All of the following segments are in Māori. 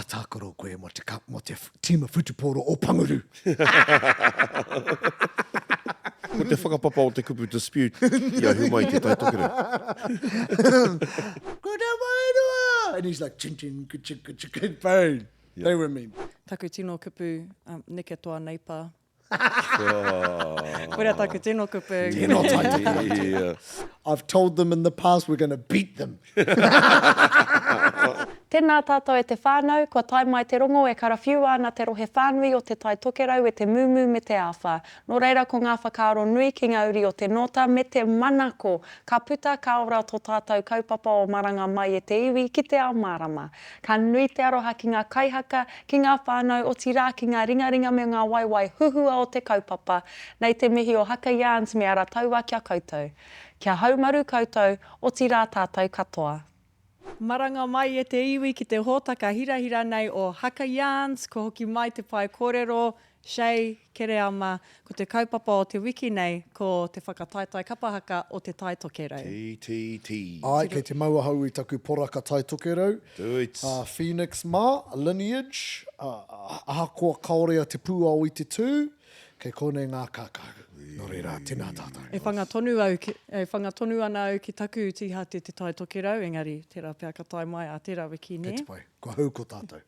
tākaro koe mo te tima whutuporo o Panguru. Ko te whakapapa o te kupu dispute, ia humai Te Tai Tokerau. Ko te wairua! And he's like, chin, bang. Yeah. They were mean. Taku tino kupu, neke toa neipa. Oh. Kura taku tino kupu. Tino Tai Tokerau. Yeah. I've told them in the past we're going to beat them. Tēnā tātou e te whānau, kua tai mai te rongo e karawhiu ana te rohe whānui o Te Tai Tokerau e te mumu me te awha. Nō reira ko ngā whakaaro nui ki ngā uri o te nota me te manako. Ka puta ka ora tō tātou kaupapa o Maranga Mai e te iwi ki te ao marama. Ka nui te aroha ki ngā kaihaka, ki ngā whānau o tirā ki ngā ringaringa me ngā waiwai huhua o te kaupapa. Nei te mihi o Haka yarns me ara taua kia koutou. Kia haumaru koutou o tirā tātou katoa. Maranga mai e te iwi ki te hōtaka hirahira nei o Haka yarns, ko hoki mai te pai kōrero, Shay, Kereama, ko te kaupapa o te wiki nei, ko te whakataetae kapahaka o Te Tai Tokerau. T. Ai, kei te maua hau I taku poraka Tai Tokerau. Do it. Phoenix Ma, lineage, ahakoa kaorea te pūao I te tū, kei kone ngā kākau. Nō reira, tēnā tātou. E whangatonu ana au ki taku utiha Te Tai Tokerau, engari tērā pēr ka tai mai a tērā wiki ne. Kei te pai, kua hau ko tātou.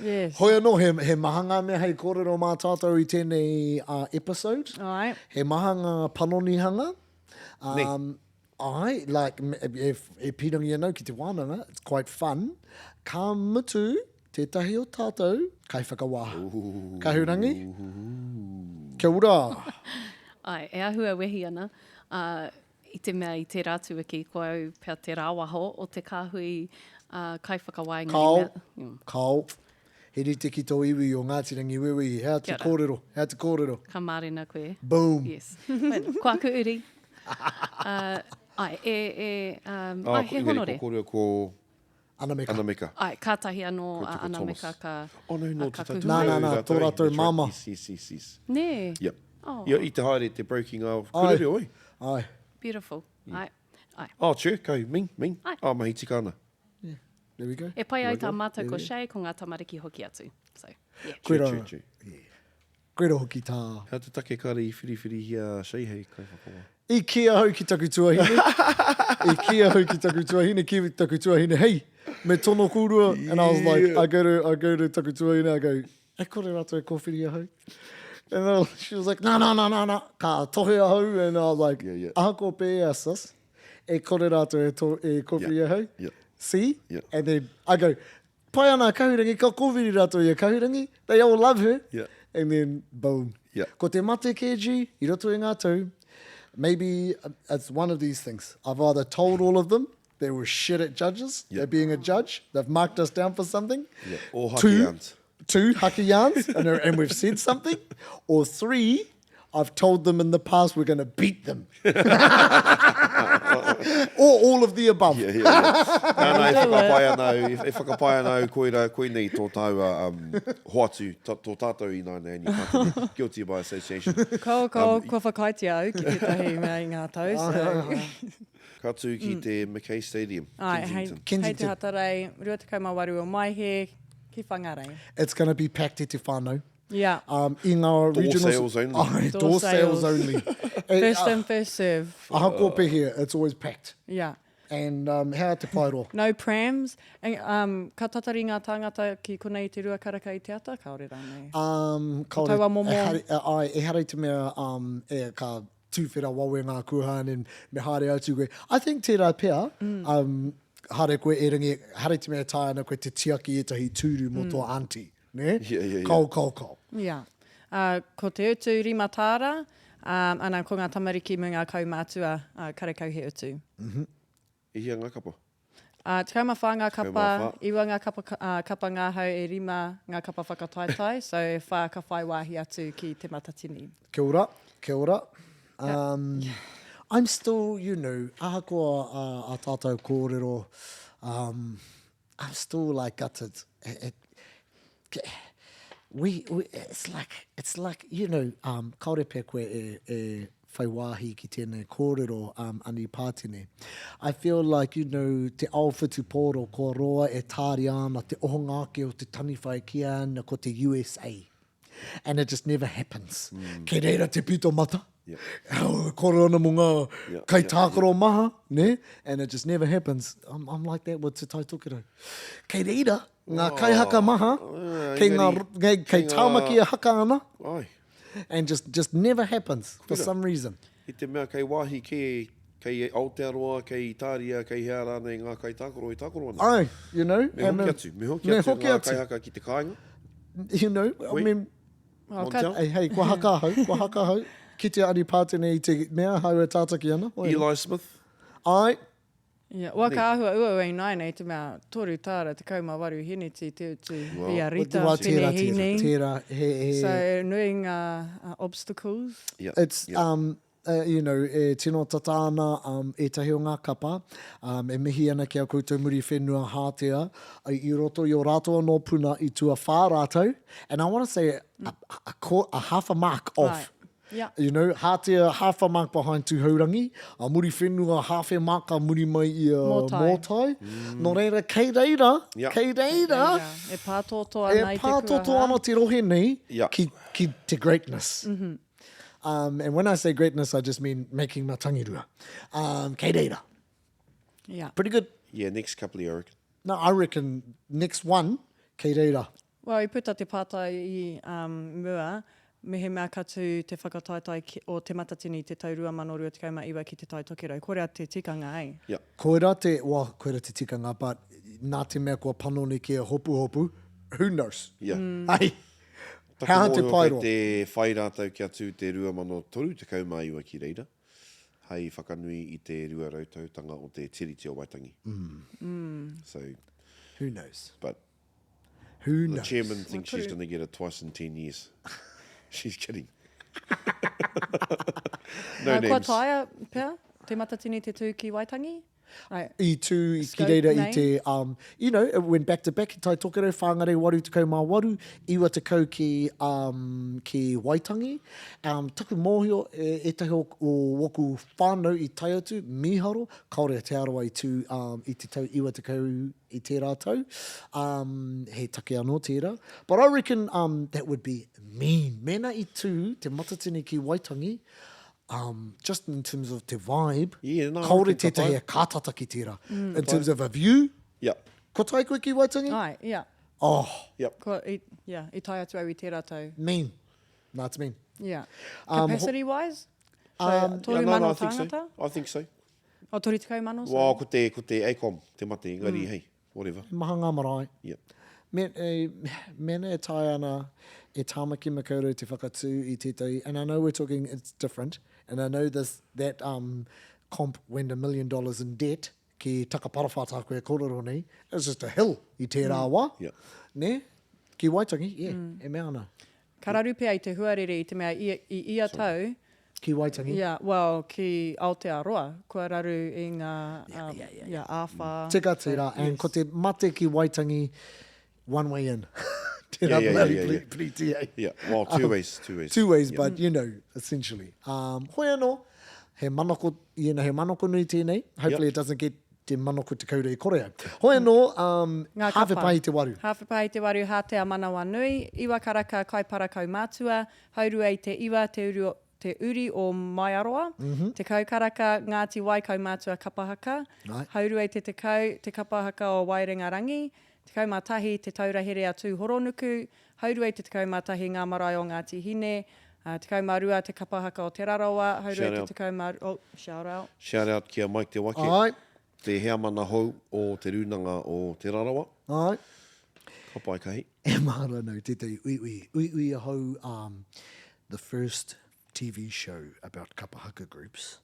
Yes. Hoi anō, he mahanga mea hei kōrero mā tātou I tēnei episode. Ai. He mahanga panonihanga. Nei. Ai, like, e pirangi anau ki te wānanga, it's quite fun. Ka mutu, tētahi o tātou, kai whakawāhu. Kahurangi? Kia ora. Ai, e ahua wehi ana. I te mea I te rātu aki, ko au pia te rāwaho o te kāhui kai whakawai. Kao. He rite ki tō iwi o Ngātirangi Wewe. Hea te kōrero. Ka mārena koe. Boom. Yes. Ko aku uri. Ai, he honore. Ko kōrero ko Anameka. Ai, kātahi anō Ko tuku Anameka Thomas. ka... Oh, no, ka Te Tai kuhu. Nā, tō rātou That's mama. Right. Yes. Nē. Yep. Oh, Ia, I te haere te breaking of... Ai. Kurere, oi. Ai. beautiful. Ai. Oh, sure, kau, ming. Ai. Oh, mahi tika ana. There we go. E pai ai tā There we go. mātou ko Shay, ko ngā tamariki hoki atu. So, yeah. Koe True. rā hoki tā. Hea te take kare I whiriwhiri hia shei hei kai whakawa. I kia hau ki taku tuahine. Ki taku tuahine. Hey, me tono kūrua. And I was like, I go to taku tuahine, I go, e kore rātou e kōwhiri ahau. And then she was like, no. Ka tohe ahau. And I was like, Yeah. aha ko pē asas. E kore rātou e kōwhiri ahau. Yeah. See? Yeah. And then I go, pai ana Kahurangi, ka kōwhiri rātou I Kahurangi. They all love her. Yeah. And then, boom. Yeah. Ko te mate keji, I roto I ngā tau. Maybe it's one of these things. I've either told all of them they were shit at judges, Yeah. they're being a judge, they've marked us down for something. Yeah. Or haki yarns. Two, Haka yarns, and we've said something. Or three, I've told them in the past we're going to beat them. Or all of the above. Yeah. Nā, e whakapai anau, koe nei tō taua hoatu, tō tātou I nāna ēni pātini, guilty by association. Ko whakaitea au ki tētahi mea I ngā tau. So. Katu ki te Mackay Stadium, Ai, Kensington. hei te hatarei, rua te kaumawaru o mai he, ki whangarei. It's going to be packed e te whānau. Yeah. In our Door regional... sales only. Oh, Door door sales sales. only. First in, first serve. Aha kōpe here, it's always packed. Yeah. And hea te pairo. No prams. And, ka tatari ngā tāngata ki konei te rua karaka I te ata, kaore rānei. Taua momo. E hare te mea e ka tūwhera wawe ngā kuhāne and me haere atu koe. I think tērā pēr, hare koe e ringi, hare te mea tāia ana koe te tiaki e tahi tūru mo tō auntie. Ne? Yeah. Kau. Yeah. Ko te utu rima tāra, ana ko ngā tamariki mo ngā kaumātua karekau he utu. I hia ngā kapa. Te kaumawha ngā kapa, Kaumawha. iwa ngā kapa ngāhau e rima ngā kapa whakataetae, so wha ka whai wāhi atu ki Te Matatini. Kia ora. I'm still, ahakoa a tātou kōrero, I'm still like gutted. It's like, kaore pē koe e whai wāhi ki tēnei kōrero ani pātine. I feel like, you know, te awhitu pōro ko roa e tāri ana te ohongake o te taniwhai ki ana ko te USA. And it just never happens. Kei reira te pito mata. Yep. Kore ana mo ngā Yep, kai yep, tākaro maha, ne? And it just never happens. I'm like that with Te Tai Tokerau. Kei reira, ngā kai haka maha, kei kei ngā- taumaki a haka ana, Ai, and just never happens for some reason. i te mea kei wāhi kei Aotearoa, kei Tāria, kei Heara nei ngā kai tākaro i tākaro ana. Ai, you know. Me hoki atu, me hoki atu ngā kai haka ki te kāinga. You know, I Oi. mean, Montel. hey, kua haka hau, ki te ari pātene i te mea hau e tātaki ana. Oi. Eli Smith. Ai, Yeah, waka ahua ua nai nei te mea toru tāra te kaumawaru hiniti te utu i a rita Wā, tēnei hini. tērā, he. So nui ngā obstacles. Yeah. It's, yeah. You know, e tino tatāna e tahi o ngā kapa, e mihi ana ki a koutou muri whenua hātea, i roto i o rātou anō puna i tua whā rātou, and I want to say a half a mark off. Right. Yeah. You know, hātea half a mark behind Kahurangi, a muri whenua half a mark a muri mai i a Mōtai. mōtai. No reira, kei reira, Yeah. kei reira, E pātoto ana e i te pātoto kua ana te rohe nei Yeah. ki te greatness. And when I say greatness, I just mean making my tangirua. Kei reira. Yeah. Pretty good. Yeah, next couple of years, I reckon. No, I reckon next one, kei reira. Well, I puta te pata i mua, mehe mea katu te whakataetae o Te Matatini te taurua manorua te kauma iwa ki Te Tai Tokerau. Korea te tikanga, ai? Yeah. Koera te tikanga, but nā te mea kua panoni ki a hopu, who knows? Yeah. Ai, how te Taku pairo? mōhio te whai rātau ki atu te rua mano toru te kaumā iwa ki reira. Hei whakanui i te rua rautautanga o te tiriti o Waitangi. So, Who knows? but Who the knows? chairman thinks she's going to get it twice in 10 years. She's kidding. No Kua names. taia pia, Te Matatini te tū ki Waitangi? Right. I tū, i ki Scope reira i nei. te, you know, it went back to back, i Tai Tokerau, whāngare waru te kau mā waru, iwa te kau ki Waitangi. Taku mōhio, e tahi o woku whānau i tai atu, miharo, kaore te aroa i tū, i te tau iwa te kau i tērā tau. He take anō tērā. But I reckon that would be mean. Mena i tū, te matatini ki Waitangi, just in terms of te vibe, Yeah, no, I kaore reckon ka tētahi pai. e kātata ki tērā. In terms of a view, Yeah. ko tai koe ki Waitangi? Ai, yeah. Oh, Yep. I tai atu au i tērā tau. mean. No, it's mean. Yeah. Capacity-wise? So, toru Yeah, mano I think so. tangata? I think so. O tori te kaumano? Well, ko te ACOM, te mate, ngari, hey, whatever. Maha ngā marae. Yep. Mena e tai ana e tāmaki makaurau te whakatū i tētai, and I know we're talking, it's different, and I know that comp went $1 million in debt ki takaparawhata koe kororo nei. It's just a hill i tērā wā. Yep. Ne? Ki Waitangi, yeah, e mea ana. Kararu pia i te huarere i te mea i ia tau. Ki Waitangi. Yeah, well, ki Aotearoa, kua raru i ngā yeah, āwha. Tika tērā, and ko te mate ki Waitangi, one way in. Tērā Yeah. pretty tia. Yeah, well, two ways. Two ways, but you know, essentially. Hoi anō, he manoko, he manoko nui tēnei. Hopefully it doesn't get te manoko te kaurei korea. Hoi anō, Ngā hawhe kapa. pai te waru. Hawhe pai te waru hātea manawa nui, iwa karaka kaipara kaumātua, haurua i te iwa te uri o Maiaroa, te kaukaraka Ngāti Wai kaumātua kapahaka, Right. haurua i te kapahaka o Wairengarangi, te kaumātahi te taurahere a tū horonuku, haurua i te kaumātahi ngā marae o Ngāti Hine, te kaumarua te kapahaka o Te Rarawa, haurua Shout i out. te kaumarua... Oh, shout out. Shout out kia Mike Te Wake, Ai, te hea mana hou o te rūnanga o Te Rarawa. ai. Ka pai kahi. E mahara nau, tētai ui ahau, the first TV show about kapahaka groups,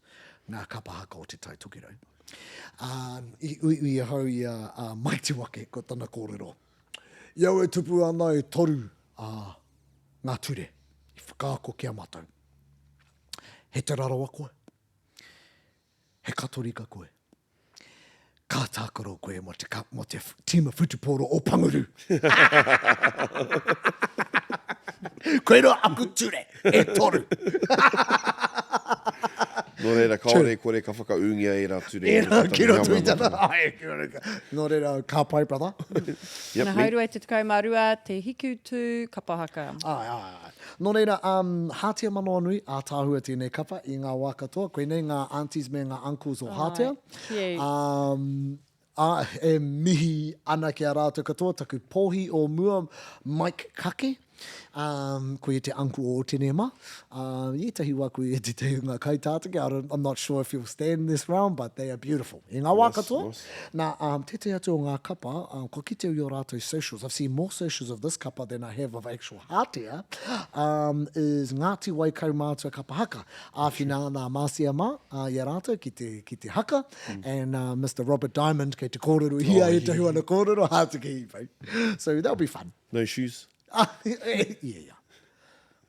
ngā kapahaka o Te Tai Tokerau. Ui ahau i a mai te wake ko tana kōrero. Iau e tupu ana e toru ngā ture, i whakaako kia matau. He te rarawa koe, he katorika koe, ka tākaro koe mo te tima whutupōro o Panguru. Koe roa aku ture, e toru. Nō reira, kaore kore ka whakaungia e rā ture. Ki roto i tana. Ai, ki roto. Nō reira, ka pai, brother. Nā haurua te tukau marua, te hiku tū, kapa haka. Ai. Nō reira, hātea manoa nui, a tāhua tēnei kapa i ngā wā katoa. Koe nei ngā aunties me ngā uncles o hātea. Cute. E mihi ana ki a rātou katoa, taku pōhi o mua Mike Kake. Koe e te uncle o tēnei ma. I tahi wā koe e te teunga kaitātaki. I'm not sure if you'll stand this round, but they are beautiful. I ngā wā katoa. Nā, te atu o ngā kapa, ko ki te ui o rātou socials. I've seen more socials of this kapa than I have of actual hātea. Is Ngāti Wai Kaumātua Kapa Haka. Āwhina nā māsia mā, i a rātou ki te haka. And Mr. Robert Diamond, kei te kōrero hia e te huana kōrero, hātaki hi. So that'll be fun. No shoes. Yeah.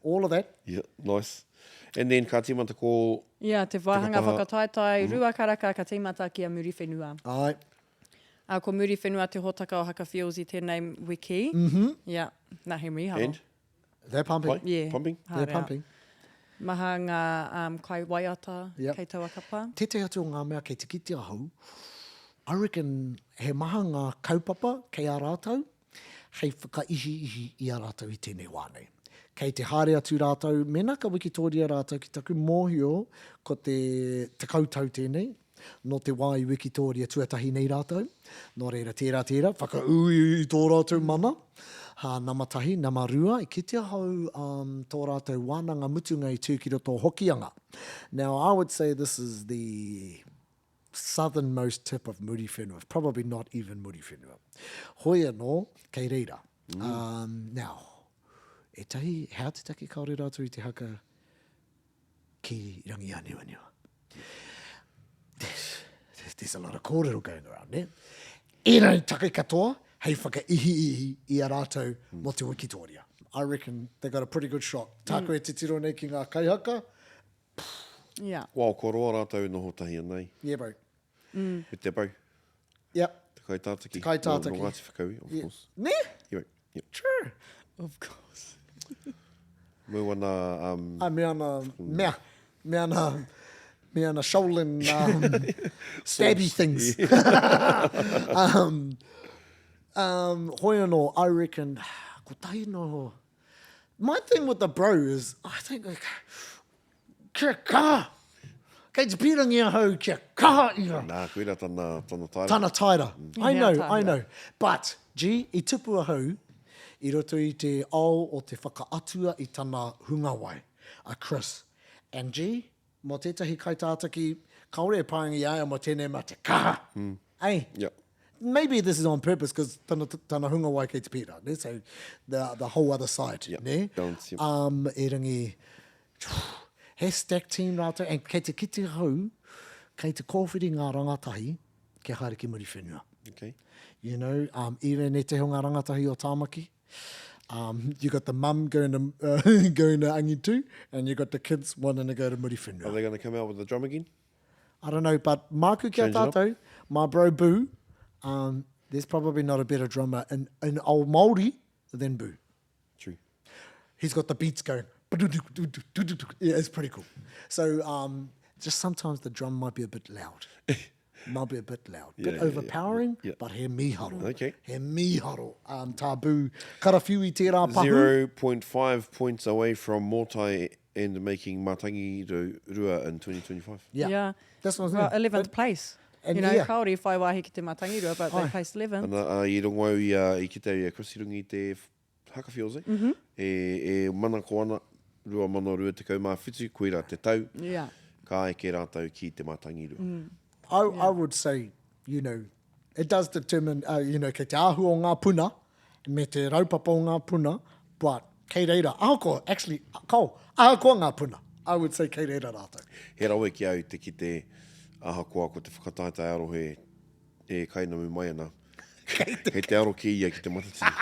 All of that. Yeah, nice. And then ka tīmata ko... Ia, te wāhanga whakataetae, rua karaka ka tīmata ki a muri whenua. Ai. Ko muri whenua te hotaka o Haka Feels i tēnei wiki. Ia, nā he miharo. And? They're pumping. Yeah. Pumping? They're pumping. Maha ngā kai waiata, Yep. kei taua kapa. Te atu o ngā mea kei te kiti ahau. I reckon he maha ngā kaupapa kei a rātou, hei whakaihi i a rātou i tēnei wānei. Kei te haere atu rātou, mena ka wikitoria rātou ki taku mōhio ko te kautau tēnei, no te wā i wikitoria tuatahi nei rātou. Nō reira, tērā, whakaui i tō rātou mana. Namatahi, namarua, i kite hau tō rātou wānanga mutunga i tūkiroto hokianga. Now, I would say this is the southernmost tip of muri whenua, probably not even muri whenua. Hoi anō, kei reira. Now, e tahi, hea te take kaore rātou i te haka ki rangi aniwa. There's a lot of kōrero going around, ne? Ēnei take katoa, hei whakaihi i a rātou mo te wikitoria. I reckon they got a pretty good shot. Tāko e te tiro nei ki ngā kaihaka. Yeah. Wow, ko roa rātou noho tahi anei. Yeah, bro. Me te pau. Yep. Te kaitātaki. Te kaitātaki. No Ngāti Whakaui, of course. Ne? Yeah, yeah. True. Of course. Mua wana... Me ana Shaolin stabby things. Hoi anō, I reckon, ko tahi no... My thing with the bro is, I think, kia kaha. Kei te pirangi a hau, kia kaha ia. Nā, koera tana taira. Tana taira. I Nea know, taira. I know. But, gee, I tupu a hau, I roto i te ao o te whakaatua i tana hungawai, a Chris. And gee, mo tētahi kaitātaki, kaore e pāngi ai mo tēnei ma te kaha. Ei? Yeah. Maybe this is on purpose because tana hungawai kei te pira, ne? So the whole other side, Yeah, ne? balance, yep. E rangi, he stack team rātou, and kei te kite hau, kei te kōwhiri ngā rangatahi, ke haere ki muri whenua. Okay. You know, even e te hunga rangatahi o tāmaki, you got the mum going to Angitu, and you got the kids wanting to go to muri whenua. Are they going to come out with the drum again? I don't know, but māku kia Change it up. tātou, my bro Boo, there's probably not a better drummer in old Māori than Boo. True. He's got the beats going. Yeah, it's pretty cool. So just sometimes the drum might be a bit loud. Bit overpowering, yeah. but he miharo. Okay. He miharo. Tabu. Karawhiu i tērā pahu. 0.5 points away from Motai and making Matangi Rua in 2025. Yeah. That's what Well, I'm saying. 11th place. and You know, yeah. Kāori whai wāhi ki te Matangirua, but they Ai. placed 11th. Ana i rongo au i ki te Krisirungi te Haka Feels, e mana ko ana, rua mana rua te kaumā whitu, koera te tau, Yeah. ka eke rātou ki te Matangi Rua. I would say, you know, it does determine, you know, kei te ahu o ngā puna, me te raupapa o ngā puna, but kei reira, ahako, actually, ahako ngā puna. I would say kei reira rātou. He rawe ki au te ki te ahakoa ko te whakataetae arohe e kainamu mai ana. Kei te aro ki ia ki te matatini.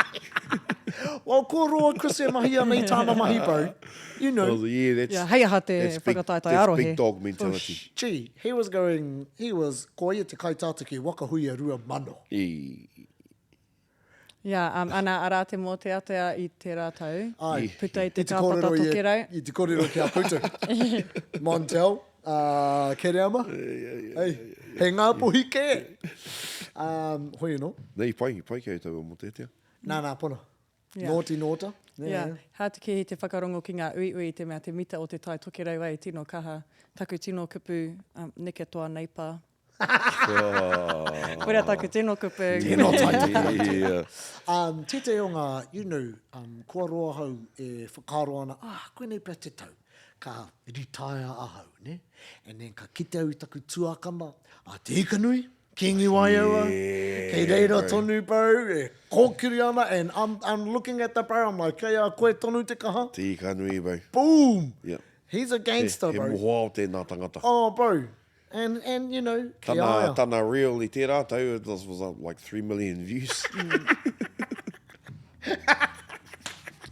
Well, ko roa Chris e mahi ana i tāna mahi, bro. You know, Well, yeah, that's, Yeah, hei aha te that's big, whakataetae that's arohe. big dog mentality. gee, he was ko ia te kaitātaki wakahui a rua mano. Yeah, ana ara te mō te atea i te rātau. Ai, Puta i te I Ka Pata Tokerau. I te kōrero ki a putu. Montel, Ke reama? He ngā pohi ke. Hoi no? Nei, pai kei tau mo te tea. Nā, pona. Yeah. Nōta. Yeah. Hātiki i te whakarongo ki ngā ui te mea te mita o te Tai Tokerau ai tino kaha. Taku tino kupu, neke toa neipā. Korea taku tino kupu. Tino Tai Tokerau. Tete o ngā, kua roa hau e whakaro ana, koenei pia te tau. Ka retire ahau, ne? And then ka kite au taku tuakama, te ikanui, kingi wai aua, kei reira tonu bro, e kōkiri ana, and I'm looking at the bro, I'm like, kei a koe tonu te kaha? Te ikanui, bro. Boom! Yeah. He's a gangster, He bro. mohoa o tēnā tangata. Oh, bro. And kei aia. Tana reel i tērā tau, this was like 3 million views.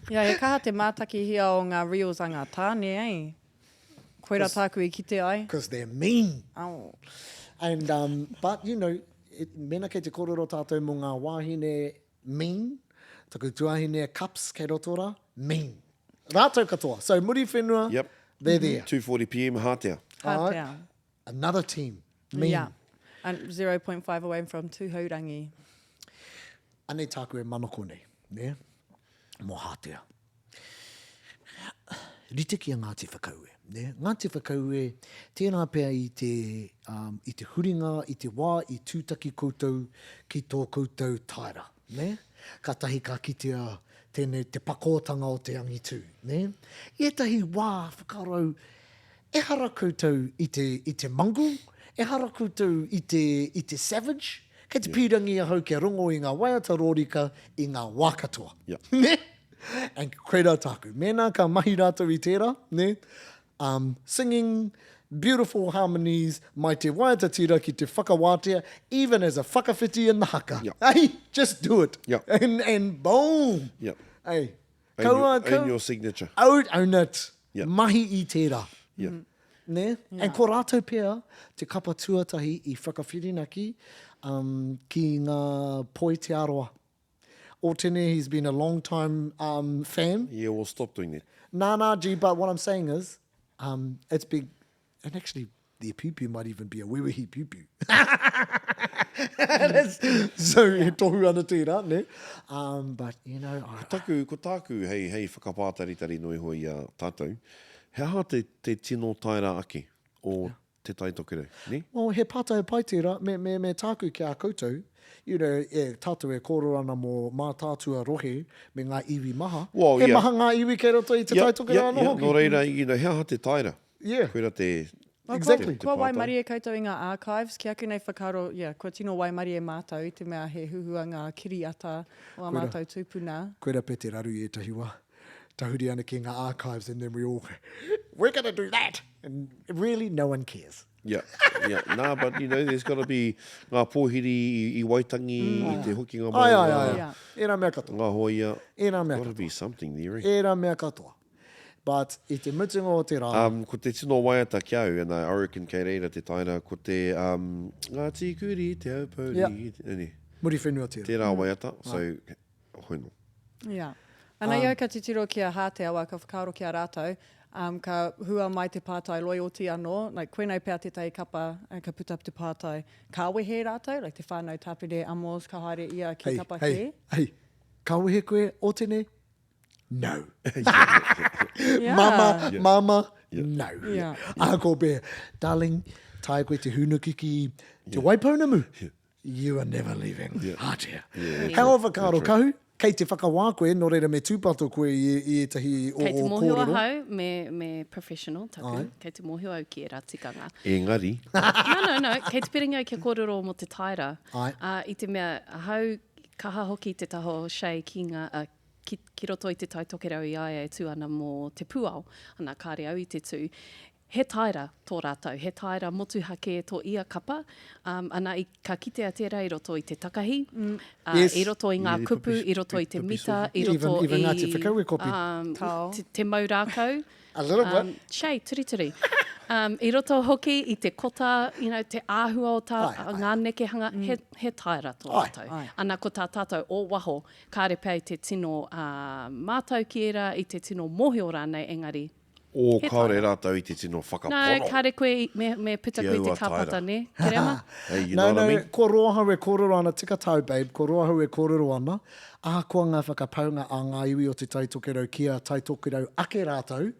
Ia, he kaha te mātaki hia o ngā reels a ngā tāne, Koera tāku i kite ai. Because they're mean. Oh. And, but, mena kei te kororo tātou mo ngā wāhine mean, taku tuahine cups kei rotora, mean. Rātou katoa. So, muri whenua, Yep. they're there. 2:40 PM, hātea. Hātea. Another team, mean. Yeah. And 0.5 away from Kahurangi. Anei tāku e manoko nei, ne? Mō hātea. Rite ki a Ngāti Whakaue, ne? Ngāti Whakaue, tēnā pēr i te huringa, i te wā, i tūtaki koutou, ki tō koutou taira, ne? Ka tahi ka kitea tēnei te pakotanga o te angitu, ne? I etahi wā whakarau, e hara koutou i te mangu, e hara koutou i te savage, kei te pīrangi a hau kia rongo i ngā waiata rōrika i ngā wā katoa. Yeah. Ne? And koera tāku. Mēnā ka mahi rātou i tērā, ne? Singing beautiful harmonies mai te waiata tira ki te whakawātea, even as a whakawhiti in the haka. Yeah. Hey, just do it. Yeah. And boom. Yeah. Hey. Own your signature. Own it. Yeah. Mahi i tērā. Yeah. Ne? Yeah. And ko rātou pēr, te kapa tuatahi i whakawhirinaki ki ngā poi te aroa. O tēnei, he's been a long time fan. Yeah, we'll stop doing that. Nah, gee, but what I'm saying is, it's big, and actually, the piu-piu might even be a wewehi piu-piu. So, he tohu ana tērā, ne? But, Ko tāku hei whakapātaritari noi hoi a tātou, he aha te tino taira ake o Te Tai Tokerau, ne? Well, he pātai pai tērā, me tāku ki a koutou, tātou e kōrero ana mō mātātua rohe me ngā iwi maha. Well, he yeah. maha ngā iwi kei roto i Te Tai Tokerau anō hoki. Nō reira, he aha te taira. Yeah. Koera te... Exactly. Kua waimari e koutou i ngā archives, ki aku nei whakaro, kua tino waimari e mātou, i te mea he huhua ngā kiri ata o a mātou tūpuna. Koera pe te raru i etahi wā. Tahuri ana ki ngā archives, and then we're going to do that. And really, no one cares. Yeah. Nah, but, there's got to be ngā pōhiri i Waitangi, i te hokinga mai. Ai. Era mea katoa. Ngā hoia. Era mea Got to katoa. be something there, eh? Era mea katoa. But i te mutunga o te rā. Ko te tino waiata ki au, and I reckon kei reira te taina, ko te ngā tīkuri, te aupauri, Yeah. Muri whenua tērā. Tērā waiata, so, hoino. Yeah. Ana iau ka titiro ki a hātea wā ka whakaro ki a rātou, ka hua mai te pātai loyalty anō, like koenei pēr te tai kapa, ka put up te pātai kāwehe rātou, like te whānau tāpire amos, ka haere ia ki kapa ke. Hey, kāwehe koe o tēnei? No. Yeah. Mama, no. Yeah. Ko pēr, darling, tai koe te hunuki ki te waipaunamu. You are never leaving. Hātea. How whakaro kahu? Kei te whakawā koe, nō reira me tūpato koe i etahi o kōrero. Kei te mōhio hau, me professional taku. Kei te mōhio au ki e rā tikanga. Engari. No. Kei te piringa ki a kōrero mo te taira. I te mea, hau kaha hoki te taho shei ki ngā... Ki roto i te Tai Tokerau i aia e tū ana mō te pūao, ana kāre au i te tū. He taira tō rātou, he taira motu hake tō ia kapa, ana i ka kitea tērā i roto i te takahi, i roto i ngā kupu, i roto i te mita, i roto even Ngāti Whakaue kopi. Te maurākau. A little bit. Shei, turi. I roto hoki i te kota, te āhua o tā, ngā nekehanga, he taira tō rātou. Ana ko tā tātou o waho, kāre pēi te tino mātau ki era, i te tino mohio rānei, engari, O kaore rātou I te tino whakaporo. Nā, kare koe me pita koe te kāpata, ne? Ke rema? Hey, you know what I mean? Ko roa hau e kōrero ana, tika tau, babe, ko roa hau e kōrero ana, ahakoa ngā whakapaunga a ngā iwi o te Tai Tokerau kia Tai Tokerau ake rātou,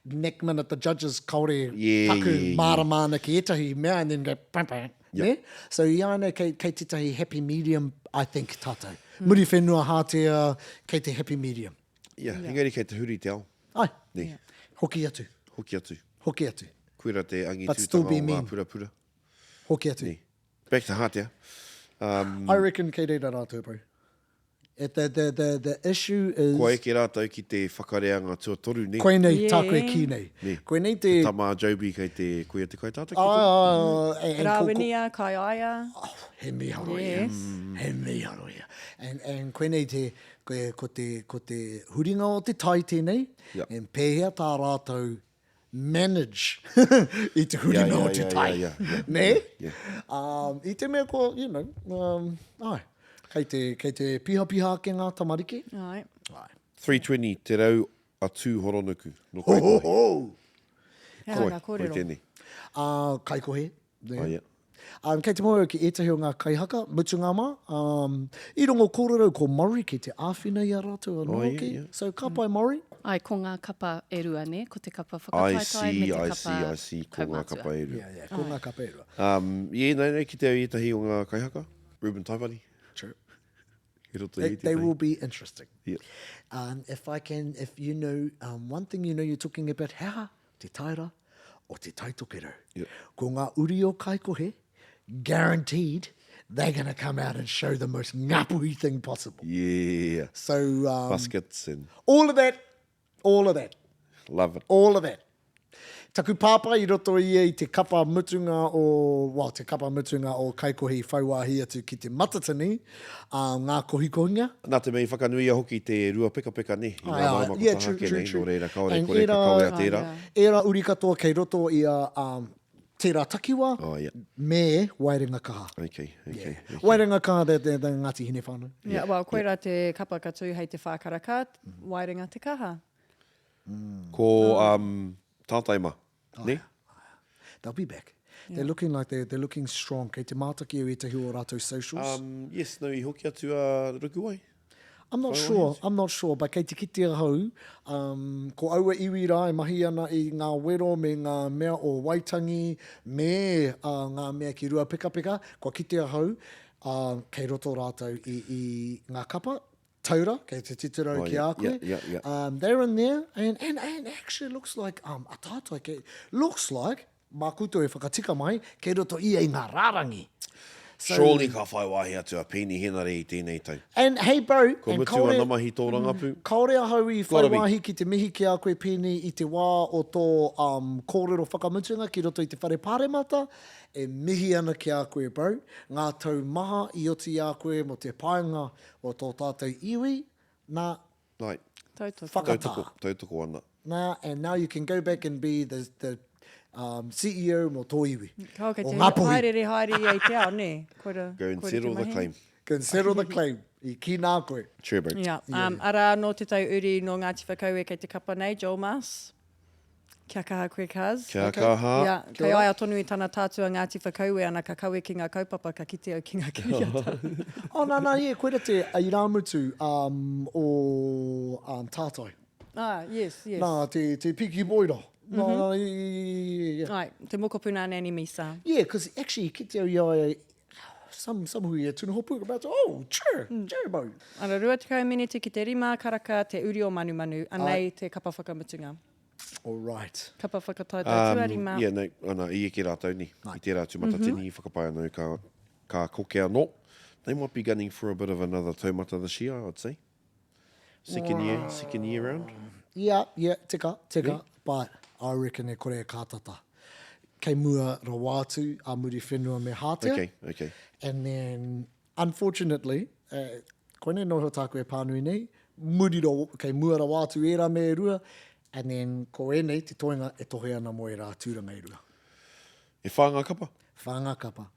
next minute the judges kaore paku māramāna ki etahi mea, and then go pam pam, ne? So I ana kei tetahi happy medium, I think, tātou. Muri whenua hātea kei te happy medium. Engari kei te huri te ao. Ai, Ne. hoki atu, Hoki atu. hoki atu, Kuira te angi But still be tūtanga o mean. ngā pura. hoki atu. Ne. Back to hātea. I reckon kei reira rātou, bro. The issue is... Kua eke rātou ki te whakareanga tuatoru, ne? Koe nei, Yeah. tā koe ki nei. Ne. Koe nei te... Tama Joby kei te kuia te kaitāta ki te. Rāwinia, kai aia. He miharoia. Yes. He miharoia. And koe nei te, ko te huringa o te tai tēnei, Yep. and pēhea tā rātou manage I te huringa o te tai. Ne? Yeah. I te mea ko, you know, ai, kei te piha ke ngā tamariki. Ai. Ai. 320 te rau a tū horonuku. No kai kohe. Oh! He Koe, ranga koe kōrero. tēnei. Kai kohe. Ne? Oh, yeah. Kei te moe ki etahi o ngā kaihaka, mutu ngā mā. I rongo kōrero ko Mori ki te āwhina I a rātou anō yeah, ki. yeah. So ka pai Mori. Ai, ko ngā kapa e rua, ne? Ko te kapa I whakataetae me see, te I kapa see, ko ngā kaumātua. kapa e rua. Yeah, ko ngā ka pērua. Nei ki te etahi o ngā kaihaka. Ruben Taipari. True. He roto i te They tahi. will be interesting. Yeah. If you know, one thing you know you're talking about, hea, te taira o te Tai Tokerau. Yep. Ko ngā uri o kaikohe, guaranteed they're going to come out and show the most ngapuhi thing possible. Yeah. So Baskets and all of that, love it. all of that. Taku pāpā I roto ia I te kapa mutunga o kaikohe whauahi atu ki te Matatini, ngā kohikohinga. Nā te mei whakanui a hoki te rua peka peka ne. I ngā Ai, maumako yeah, taha true, ke nei, true. no reira kaore And kore ka kaue a tērā. Era uri katoa kei roto I a tērā takiwa, Oh, yeah. me wairenga kaha. Okay. Wairenga kaha the Ngāti Hine whānau. Yeah, well, koe rā te kapa katu hei te whākaraka, wairenga te kaha. Ko tātaima, ne? They'll be back. They're looking like they're looking strong. Kei te mātaki o etahi o rātou socials. Yes, no, I hoki atu a ruku ai. I'm not sure, but kei te kitea hau, ko aua iwi rā e mahi ana I ngā wero me ngā mea o waitangi, me ngā mea ki rua peka peka, ko kitea hau, kei roto rātou I ngā kapa, taura, kei te titiro ki a koe. Yeah. They're in there, and actually looks like, a tātai, looks like, mā koutou e whakatika mai, kei roto I ngā rārangi. Surely ka whai wahi atu a pēni henare I tēnei tau. And hey bro, Ko and mutu ana mahi tō rangapu. kaore a hau I Gotta be. whaiwahi ki te mihi ki a koe pēni I te wā o tō kōrero whakamutunga ki roto I te whare pāremata, e mihi ana ki a koe bro. Ngā tau maha I oti a koe mo te paenga o tō tātou iwi, nā Nai, Tautoko. whakatā. tautoko ana. And now you can go back and be the CEO mo tō iwi. Kau kei O te ngā puhi. haere haere ei te ao, ne? Go and settle the claim. Can settle the claim. I ki nā koe. True, bro. Yeah. Ara no te tau uri no Ngāti Whakaue kei te kapa nei, Joel Mas. Kia kaha koe kaz. Kia kaha. Yeah. Kei ai a tonu I tāna tātua Ngāti Whakaue ana ka kaue ki ngā kaupapa ka kite au ki ngā kiriata. Oh, nā, koera te airamutu o tātai. Yes. Nā, te piki boira. No, yeah. Ai, te mokopuna nani misa. Yeah, because actually, ki te au iai, some hui e tuna hopu about, sure, bo. Ara rua te minute ki te rima karaka te uri o manu, anei te kapa whakamutunga. All right. Kapa whakataetae tuarima. Yeah, no, ana, I eke rātou ni. I tērā Te Matatini, whakapai anō ka koke anō. They might be gunning for a bit of another taumata this year, I would say. Second year round. Yeah, tika. But I reckon e kore e kātata. Kei mua rawātu, a muri whenua me hātea. Okay. And then, unfortunately, koe ne noho tāku e pānui nei, kei mua rawātu e rā me e rua, and then ko ēnei te toenga e tohe ana mo e rā tūranga e rua. E whāngā kapa? Whāngā kapa.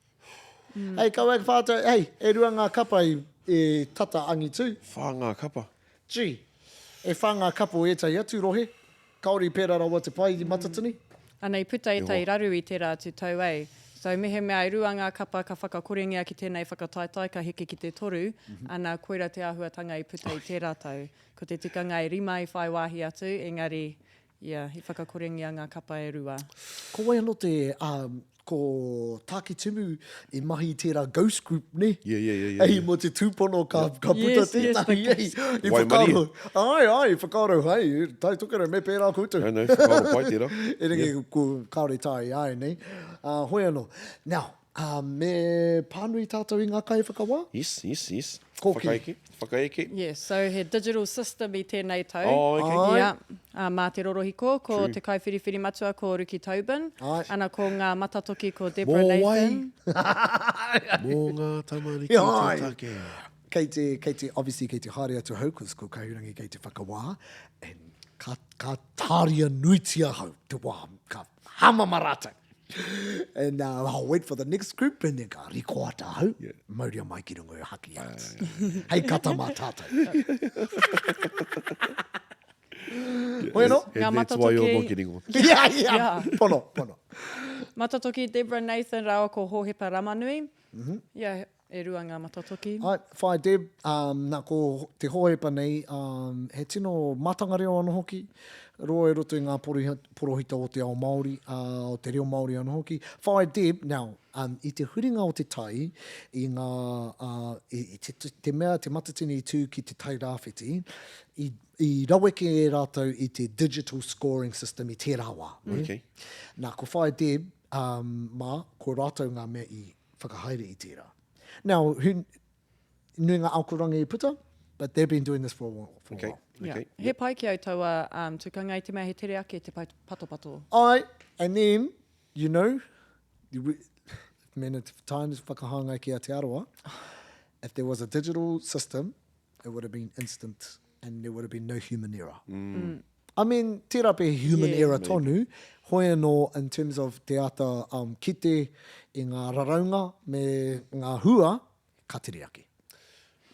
Hei, kau e whātou, e rua ngā kapa e tata angi tū. Whāngā kapa? Gee, e whāngā kapa o ētai atu rohe. kaori pērā rawa te pai i Matatini. Anei puta e tai raru i tērā tu tau ei. So mehe mea i rua ngā kapa ka whakakorengia ki tēnei whakataetae ka heke ki te toru, ana koira te āhuatanga i puta i tērā tau. Ko te tikanga e rima i whai wāhi atu, engari, i whakakorengia ngā kapa e rua. Ko wai anō te, ko Tāki Timu i mahi tērā ghost group, ne? Yeah. Ei, mo te tūpono ka puta tētahi, ei. I Waimari. whakaaro. Ai, whakaaro, hei, Tai Tokerau, me pērā koutou. No, whakaaro pai tērā. E ringi ko kaore tai ai, nei. Hoi anō. Now, me pānui tātou i ngā kai whakawa? Yes. Ko ki? Whakaeke. Yes, so he digital system i tēnei tau. Oh, okay. Yeah. Mā te rorohiko, ko True. te kaiwhiriwhiri matua ko Ruki Tauben. Ai. Ana ko ngā matatoki ko Deborah Mō wai. Nathan. Mō ngā tamariki Ai. te take. Kei te, obviously, kei te haere atu hau, cause ko Kahurangi kei te whakawā, and ka tāria nuitia hau, te wā, ka hama marata. And I'll wait for the next group, and then ka rikoata hau, mauria mai ki rungo haki ats. Hei kata mā tātou. Hoi anō? Ngā And that's why you're matatoki- not getting on. Yeah. Pono. Matatoki Deborah Nathan rao ko Hohepa Ramanui. Yeah, e rua ngā matatoki. Ai, whai Deb, nā ko te hoepa nei, he tino matanga reo anō hoki, roa e roto i ngā porohita o te ao Māori, o te reo Māori anō hoki. Whai Deb, now, i te huringa o te tai, i ngā, te mea, te Matatini tū ki te tai rāwhiti, i raweke e rātou i te digital scoring system i tērā wā. Okay. Nā, ko whai Deb, ko rātou ngā mea i whakahaere i tērā. Now, nui ngā Kahurangi i puta, but they've been doing this for a while. Okay. Yeah. Okay. He pai ki au taua tukanga i te mea he tere ake te patopato. Ai, and then, you know, mena te times whakahanga ki a te aroa, if there was a digital system, it would have been instant and there would have been no human error. I mean, tērā pe human error tonu, hoi anō in terms of te ata kite i ngā raraunga me ngā hua, ka tere ake.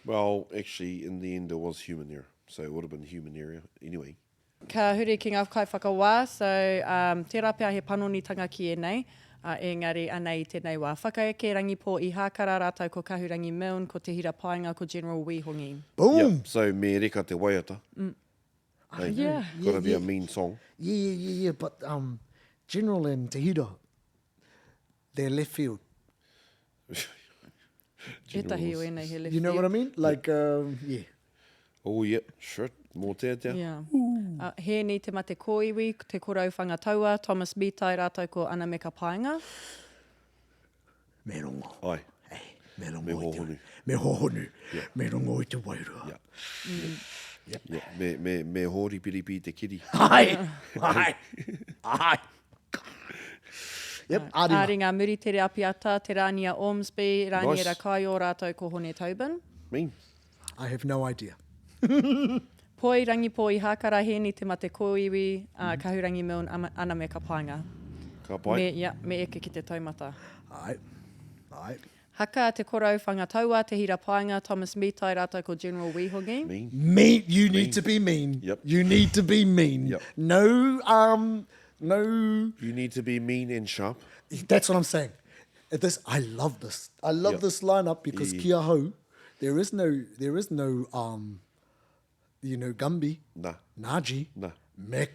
Well, actually, in the end, it was human error. So it would have been human error anyway. Ka huri ki ngā kai whakawā, so tērā pia he panonitanga ki ēnei, engari anei i tēnei wā. Whakaeke rangi pō i hākara rātou ko Kahurangi Milne, ko te hira painga ko General Wihongi. Boom! Yep. So me reka te waiata. Hey, Yeah. Gotta be a mean song. Yeah, but General and Te Hira, they're left field. Etahi o ēnei he left You know what I mean? Like, yeah. Oh, yeah, sure. Mō tētea. Yeah. He ni te mate kōiwi, te korau whangataua, Thomas Mitai rātou ko Anameka Painga. Me rongo. Ai. Hey, me rongo Me i te hohonu. Me hohonu. Yeah. Me rongo i te wairua. Yeah. Yeah. Me hori piripi te kiri. Ai! Yep, āringa. Āri ngā muri tere apiata, te rānia Ormsby, rānia Nice. Rakai o rātou ko Hone Tauben. Mean. I have no idea. Poi rangi pō i hākara he ni te mate kōiwi, Kahurangi Milne, Anameka Painga. Ka pai. Me eke ki te taumata. Ai. Haka te korau whangataua, te hira painga, Thomas Mitai rātou ko General Wihongi. Mean. Mean, you need to be mean. Yep. You need to be mean. Yep. No, You need to be mean and sharp. that's what I'm saying. I love this. I love Yep. this lineup because Yeah. kia hau, there is no, Gumby, Nah. Naji, Nah. me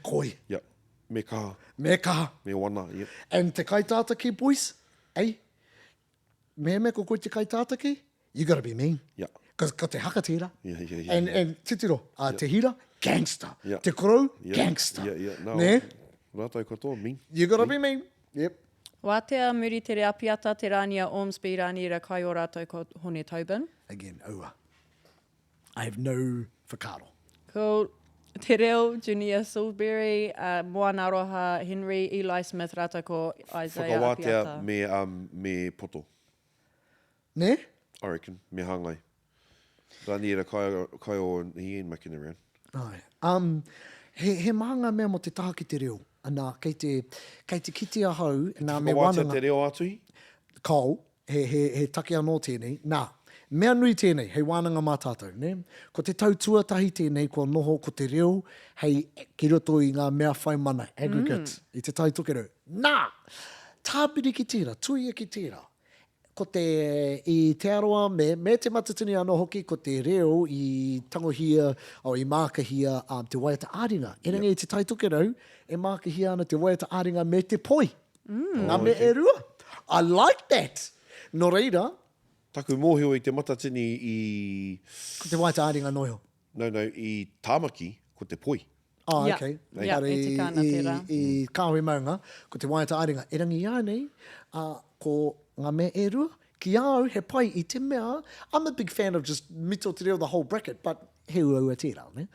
koi, Yep. Me kaha. me kaha. Me wana. Yep. And te kaitātaki, boys, me ko koe te kaitātaki, you gotta be mean. Yeah. Because ka te haka tira. Yeah. And titiro, te hira, gangster. Yeah. Te korau, Yeah. gangster. Yeah. No. Ne? Rātou katoa, mean. You gotta be mean. Yep. Wātea muri tere apiata, te rānia Ormsby, rānia Rakai o rātou ko Hone Tauben. Again, oua. I have no whakaro. Ko Te Reo, Junior Salisbury, Moana Roha, Henry, Eli Smith, rātou ko Isaiah Whakawātea apiata. me poto. Ne? I reckon. Me hangai. Rani ra kai o he ain't mucking around. Ai. He mahanga mea mo te taha ki te reo. Ana, kei te kitea hau, nā me Whakawātea wānanga. te reo atuhi? Kau, he take anō tēnei. Nā, Mea nui tēnei, hei wānanga mā tātou, ne? Ko te tau tuatahi tēnei, ko noho, ko te reo, hei ki roto i ngā mea whai mana, aggregate, i Te Tai Tokerau. Nā! Tāpiri ki tērā, tuia ki tērā. Ko te, i te aroa, me te matatini anō hoki, ko te reo i tangohia, o i mākahia te waiata āringa. Ēnei i Te Tai Tokerau, e mākahia ana te waiata āringa me te poi. Ngā me e rua. I like that. No reira. Taku mōhio i te matatini i... Ko te waiata āringa noio. No, i tāmaki, ko te poi. Ah, Yeah. okay. Yeah, Pare e te kāna tērā. I kāhui maunga, ko te waiata āringa. E rangi ia nei, ko ngā mea e rua, ki au he pai i te mea. I'm a big fan of just mito te reo, the whole bracket, but he ua tērā, ne?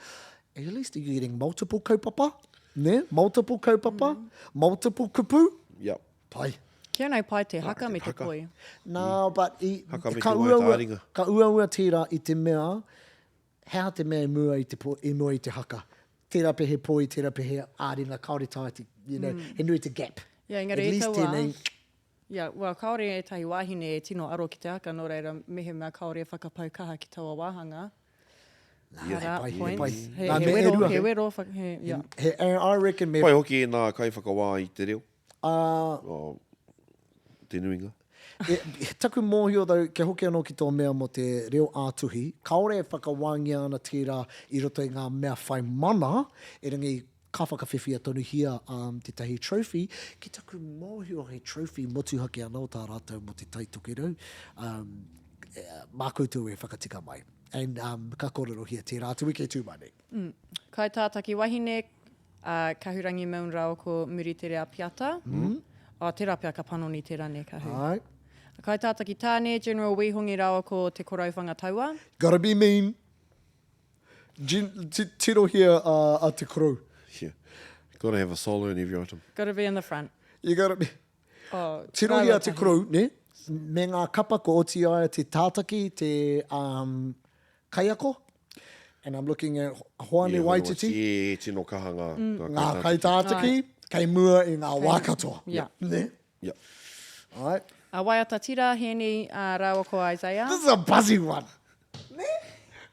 At least you're getting multiple kaupapa, ne? Multiple kaupapa, multiple kupu. Yep. Pai. Kia nei pai te haka me te haka. poi. No, but Haka me te waiata āringa. ka ua tērā i te mea, hea te mea mua i mua i te haka. Tērā pehe poi, tērā pehe āringa, kaore tāti, you know, he nui te gap. Yeah, engari At e least taua. tēnei, Yeah, well, kaore e tahi wāhine e tino aro ki te haka, no reira, mehe mea kaore e whakapau kaha ki taua wāhanga. Yeah, Hara, he pai, he points. pai. He, Nā he me e wero, rua. he wero, yeah. And I reckon me... Pai hoki e nā kai whakawā i te reo. Uh, Te nuinga. taku mōhio though, ke hoki anō ki tō mea mo te reo ātuhi, kaore e whakawāngia ana tērā i roto i ngā mea whai mana, e rangi ka whakawhiwhia tonu hia te tahi trophy, ki taku mōhio hei trophy motuhake anō tā rātou mo te Tai Tokerau, mā koutou e whakatika mai. And ka kōrero hia tērā, te wike tūmane. Kai tātaki wahine, Kahurangi maun rao ko muri te rea piata. Te rea pia ka panoni te rane kahu. Ai, Kai tātaki tāne, General Wihongi rao ko te korauwhanga taua. gotta be mean. Tiro hia a te korau. Yeah. Gotta have a solo in every item. Gotta be in the front. You gotta be... Oh, Tino rāua hia te tahi. korau, ne? Me ngā kapa ko oti aia te tātaki, te kaiako. And I'm looking at Hoane Yeah, Waititi. Yeah, tino kaha Ngā kai tātaki, kai mua i ngā wākatoa. Yeah. Ne? Yep. All right. A waiata tira, hēni rāua ko Isaiah. This is a buzzy one. Ne?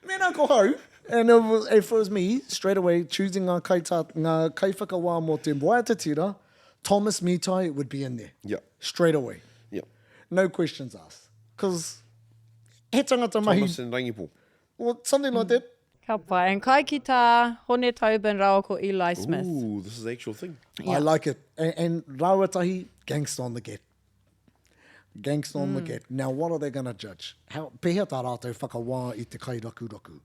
Mena ko hau. And if it was me, straight away, choosing ngā kai whakawā mo te waiata tira, Thomas Mitai would be in there. Yep. Straight away. Yep. No questions asked. Because he tangata mahi, Thomas and Rangipo. or something like that. Kapa. And kai ki tā hone tauban rāua ko Eli Smith. Ooh, this is the actual thing. I like it. And Rawatahi, gangsta on the get. Gangsta on the get. Now, what are they going to judge? Pehea tā rātou whakawā i te kai rakuraku.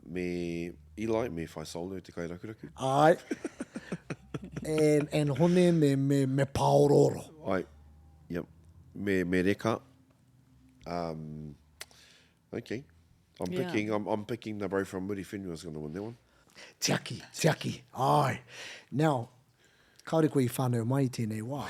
Me Eli, me whai solo te kai rakuraku. Ai. and hone me paororo. Ai, yep. Me reka. Okay. Yeah. I'm picking the bro from Muri Whenua's going to win that one. Te aki. Ai. Now, kaore koe I whānau mai tēnei wā.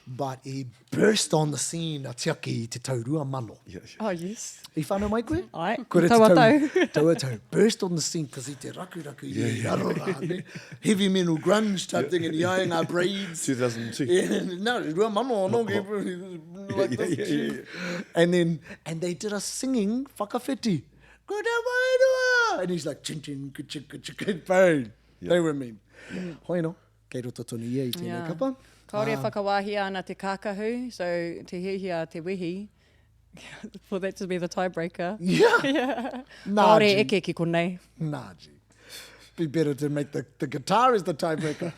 But he burst on the scene a te aki I te taurua mano. Yeah. Oh, yes. I whānau mai koe? Ai, Kore te tauatau. Tauatau. Burst on the scene because I te raku I arora. Ne? Heavy metal grunge type thing and I ai ngā braids. 2002. Yeah, no, rua mano anō like this. And they did a singing whakawhiti. Kura wairua! And he's like, chin chin, kuchik, bang. They were mean. Hoi no, kei roto tonu ia I tēnei Yeah. kapa. Kaore e whakawāhia ana te kākahu, so te hihia te wihi, for that to be the tiebreaker. Yeah. Kaore Nā, eke ki konei. Nah, gee. Be better to make the guitar as the tiebreaker.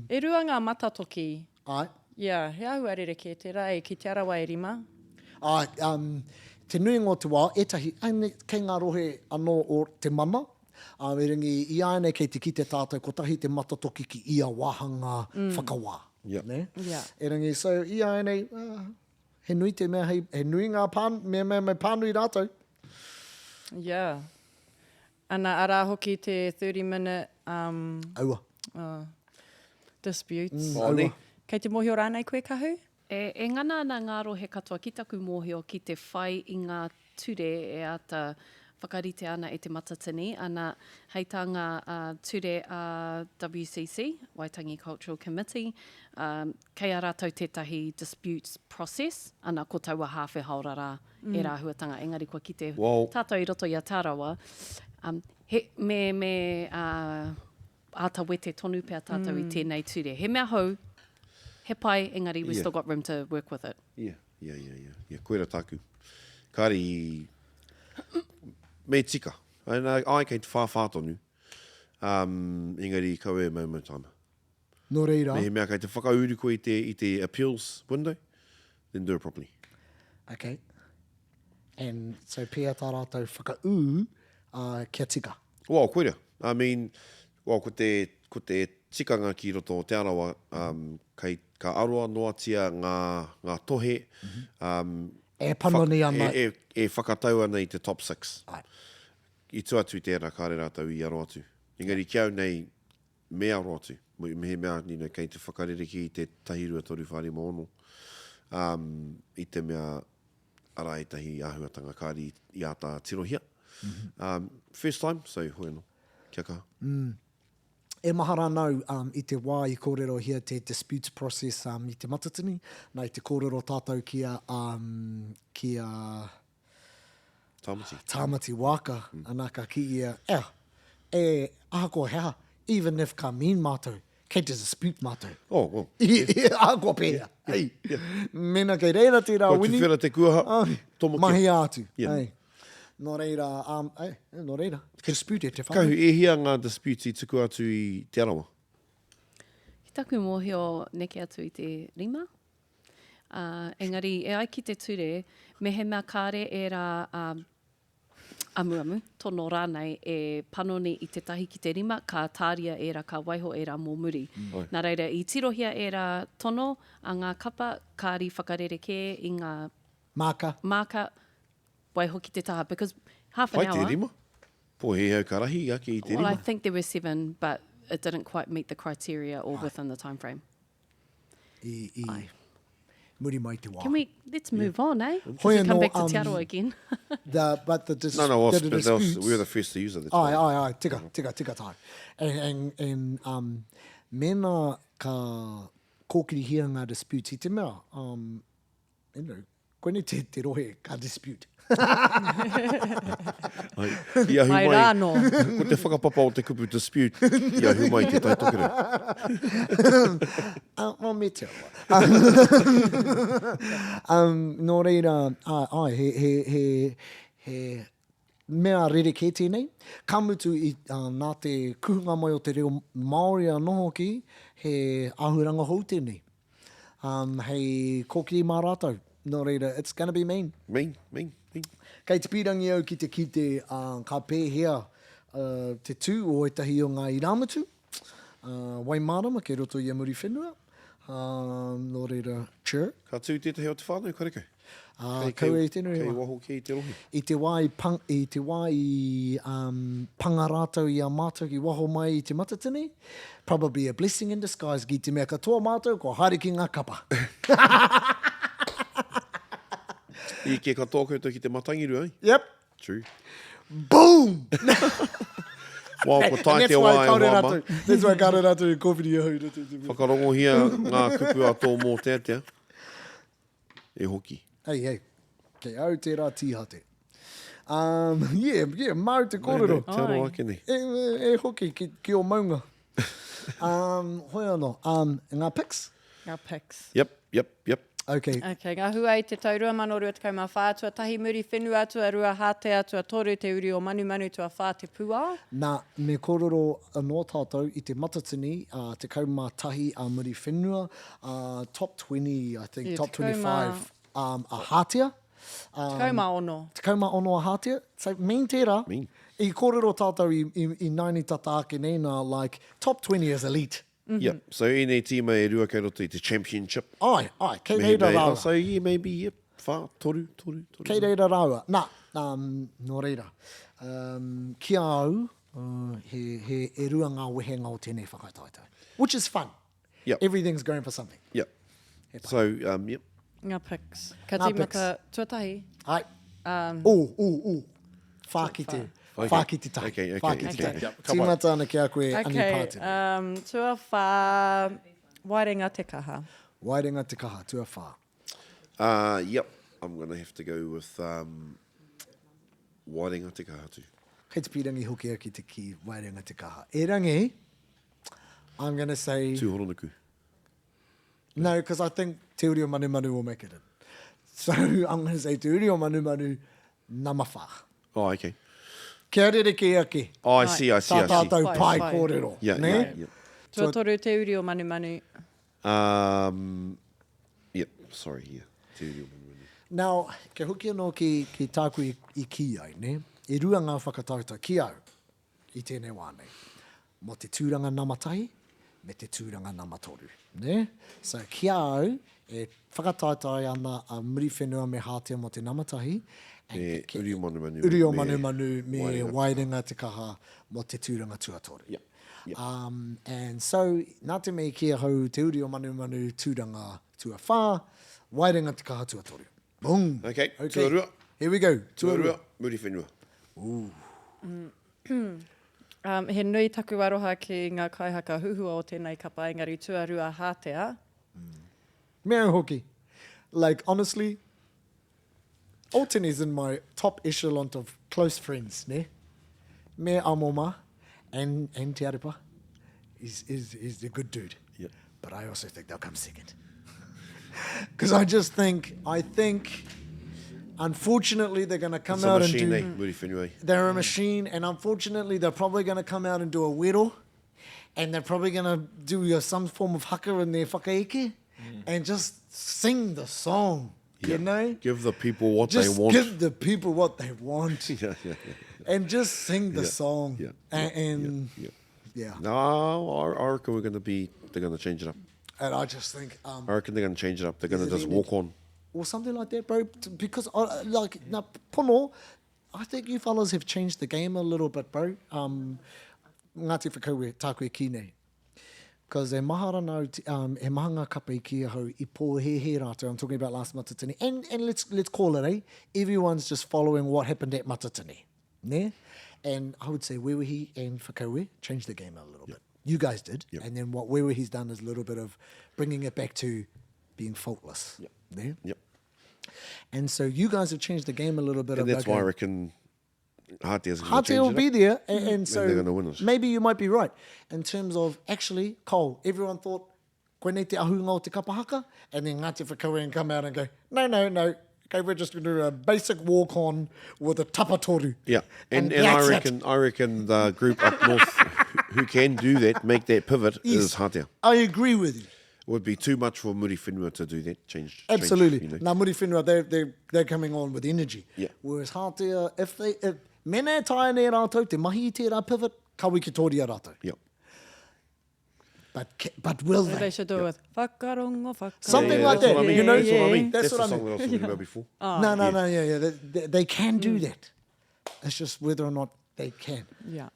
E rua ngā matatoki. Ai. Yeah, he ahu arereke te rā e ki te arawa e rima. Ai, te nui ngō te wā, etahi, kei ngā rohe anō o te mana, e ringi I ēnei kei te ki te tātou, ko tahi te matatoki ki ia wāhanga whakawā. Yep. Ne? Yeah. E ringi, so I ēnei, he nui te mea, he nui ngā mea mai pānui rātou. Yeah. Ana ara hoki te 30-minute Aua. disputes. Oh, ne? Kei te mohio rānei koe kahu? E ngana ana ngāro he katoa ki taku mōhio ki te whai I ngā ture e ata whakarite ana e te Matatini, ana hei tā ngā ture a WCC, Waitangi Cultural Committee, kei a rātou tētahi disputes process, ana ko taua hawhe haurara e rāhuatanga. Engari kua ki te tātou I roto I a tārawa, me āta wete tonu pēr tātou I tēnei ture. He mea hou, he pai, engari, we still got room to work with it. Yeah. Koera tāku. Kāri, me tika. Ai kei te whāwhātonu. Engari, kau e mau taima. Nō reira. Me he mea kei te whakauru koe I te appeals window, then do it properly. Okay. And so pēr tā rātou whakau kia tika. Well, koera. I mean, ko te tikanga ki roto o te arawa, ka aroa noatia ngā tohe, E panoni ana. E whakatau ana I te top 6. Ai. I tuatu I tērā kāre rātau I aro atu. Engari kiau nei me aro atu. Me he mea nina kei te whakarereki I te tahirua toru whare mono. I te mea ara e tahi āhuatanga kāri I a tā tirohia. First time, so hoi anō. Kia kaha. E mahara nau I te wā I kōrero hia te disputes process I te Matatini, nei te kōrero tātou kia Tāmati waka, anaka ki ia, aha ko hea, even if ka mean mātou, kei te dispute mātou. Oh, well. Aha ko pēr. Hey. Mena kei reira te rā Ko wini. te whira te kuaha, tomo kia. Mahi atu. Yeah. Hey. Nō reira, nō reira, dispute e te whaka. Kahu, e hia ngā disputes I tuku atu I te arawa? Ki taku mōhio neke atu I te rima. Engari, e ai ki te ture, me he mea kāre e rā amuamu, tono rānei e panoni I te tahi ki te rima, ka tāria e rā, ka waiho e rā mō muri. Nā reira, I tirohia e rā tono, a ngā kapa, kāri whakarereke I ngā māka, waiho ki te taha, because half an Pai hour... te rima? Po he hau karahi ake I te Well, rima. I think there were 7, but it didn't quite meet the criteria or within the time frame. I muri mai te wā. Let's move on, eh? Hoi Let's come anō, back to Te Aroa again. But the No, the disputes... we were the first to use it. Ai, tika tai. And mena ka kōkiri hia ngā disputes I te mea, koe te rohe ka dispute. Ia Mai hu rāno. Ko te whakapapa o te kupu dispute, ia hu mai te Tai Tokerau. Mō me te awa. Nō reira, he mea rereke tēnei. Ka mutu I nā te kuhunga mai o te reo Māori anō hoki, he ahuranga hou tēnei. Hei kōkiri mā rātou. Nō reira, it's gonna be mean. Mean. Kei te pirangi au ki te ka pēhea te tū o etahi o ngā iramutu. Wai mārama ke roto I a muri whenua. Nō reira, sure. Ka tū tētahi o te whānau, kareke? Kau e tēnei Kei rewa. waho ki te rohi. I te wai panga rātou I a mātou ki waho mai I te Matatini. Probably a blessing in disguise ki te mea katoa mātou, ko haere ki ngā kapa. I ke katoa koutou ki te matangiru, ai? Yep. True. Boom! Wao, ko tai And te wā e wāma. That's why kaore rātou I kōwhiri au. Whakarongo hia ngā kupu a tō mō tētea. E hoki. Hei. Kei au tērā tīhate. Mau te kōrero. Te aroa ake nei. E hoki ki o maunga. Hoi anō. Ngā pics? Ngā pics. Yep. Okay. Okay, ngā hua I te taurua mano rua te kaumā whā atua tahi muri whenua atua rua hāte atua toru te uri o manu tua whā te pua. Nā, me kōrero anō tātou I te Matatini, te kaumā tahi a muri whenua, top 20, I think, Yeah, top te kaumā- 25 a hātea. Te kaumā ono. Te kaumā ono a hātea. So, mean tērā. Mean. I kōrero tātou I naini tata ake nēnā, like, top 20 is elite. Yep. So ēnei tīma e rua kei roto I te championship. Ai, kei Mehi reira mei. rāua. So maybe, yep. Whā, toru. Kei reira rāua. Nā, nō reira. Kia au, he e rua ngā wehenga o tēnei whakataetae. Which is fun. Yep. Everything's going for something. Yep. So, yep. Ngā pics. Ka Ngā tīmata pics. tuatahi. Ai. Whakite. Okay. Whakite tahi. Okay. Whakite tahi. Yep. Tīmata ana ki a koe ani Okay, pātini. tua whā, wairenga te kaha. Wairenga te kaha, tua whā. Yep, I'm going to have to go with wairenga te kaha tū. Kei te pirangi hoki ki te ki wairenga te kaha. E rangi, I'm going to say... Tūhoronuku. No, because I think Te Uri o Manu Manu will make it in. So I'm going to say Te Uri o Manu Manu namawha. Oh, okay. Kia rere ke ake. Oh, I see. Tā tātou Whai, pai whai. kōrero. Yeah, ne? yeah. Tua toru te uri o manu manu. Yep, sorry, yeah. Te uri o manu manu. Now, ke hoki anō ki tāku i ki ai, ne? E rua ngā whakataetae ki au i tēnei wānei. Mo te tūranga namatahi, me te tūranga namatoru. Ne? So, ki au, e whakataetae ana a muri whenua me hātea mo te namatahi. Me uri o manu manu. Uri o me manu manu me wairenga. wairenga te kaha mo te tūranga tuatoru. Yep. Yep. And so, nā te mei kia hau te uri o manu manu tūranga tua whā, wairenga te kaha tuatoru. Boom. Okay, tuarua. Here we go. Tuarua, muri whenua. He nui taku aroha ki ngā kaihaka huhua o tēnei kapa, engari tuarua hātea. Mea hoki. Like, honestly, Alton is in my top echelon of close friends, ne? Mea Amoma and Te Arepa is a good dude. Yep. But I also think they'll come second. Because I think, unfortunately, they're going to come It's a out machine, and do... muri whenua. They're a machine, and unfortunately, they're probably going to come out and do a wero, and they're probably going to do some form of haka in their whakaeke, and just sing the song, you know? Give the people what Just they want. give the people what they want, Yeah. and just sing the Yeah, song. yeah, And yeah. No, I reckon they're going to change it up. and I just think... I reckon they're going to change it up. They're going to just Really? walk on. or something like that, bro. Because, like, now, pono, I think you fellas have changed the game a little bit, bro. Ngāti whakau tāku e ki nei. Because e mahara nau, e mahanga kapa i kia hau i pō he rātou. I'm talking about last Matatini. And let's call it, eh? Everyone's just following what happened at Matatini. Ne? And I would say Wewehi and Whakaue changed the game a little bit. You guys did. Yep. And then what Wewehi's done is a little bit of bringing it back to being faultless. Yep. Ne? Yep. And so you guys have changed the game a little bit. And of that's why I reckon Hātea's going to Hātea change will it be up. there, and so they're gonna win us. maybe you might be right in terms of actually, Cole, everyone thought koe nei te ahunga o te kapahaka, and then Ngāti Whakaue come out and go, no, okay, we're just going to do a basic walk-on with a tapatoru. Yeah, and I that's it. reckon the group up north who can do that, make that pivot, is Hātea. I agree with you. It would be too much for muri whenua to do that. Change. Absolutely. You know. Nā muri whenua, they're coming on with energy. Yeah. Whereas Hātea, if mene tae nei rātou, te mahi i tērā pivot, kawi ki tōria rātou. Yep. But will So they? they should do it with whakarongo, whakarongo. Something like that's that, what I mean. you know? That's what I mean. That's That's what the I song mean. that I was talking about before. No, yeah. They can do that. It's just whether or not they can. Yeah.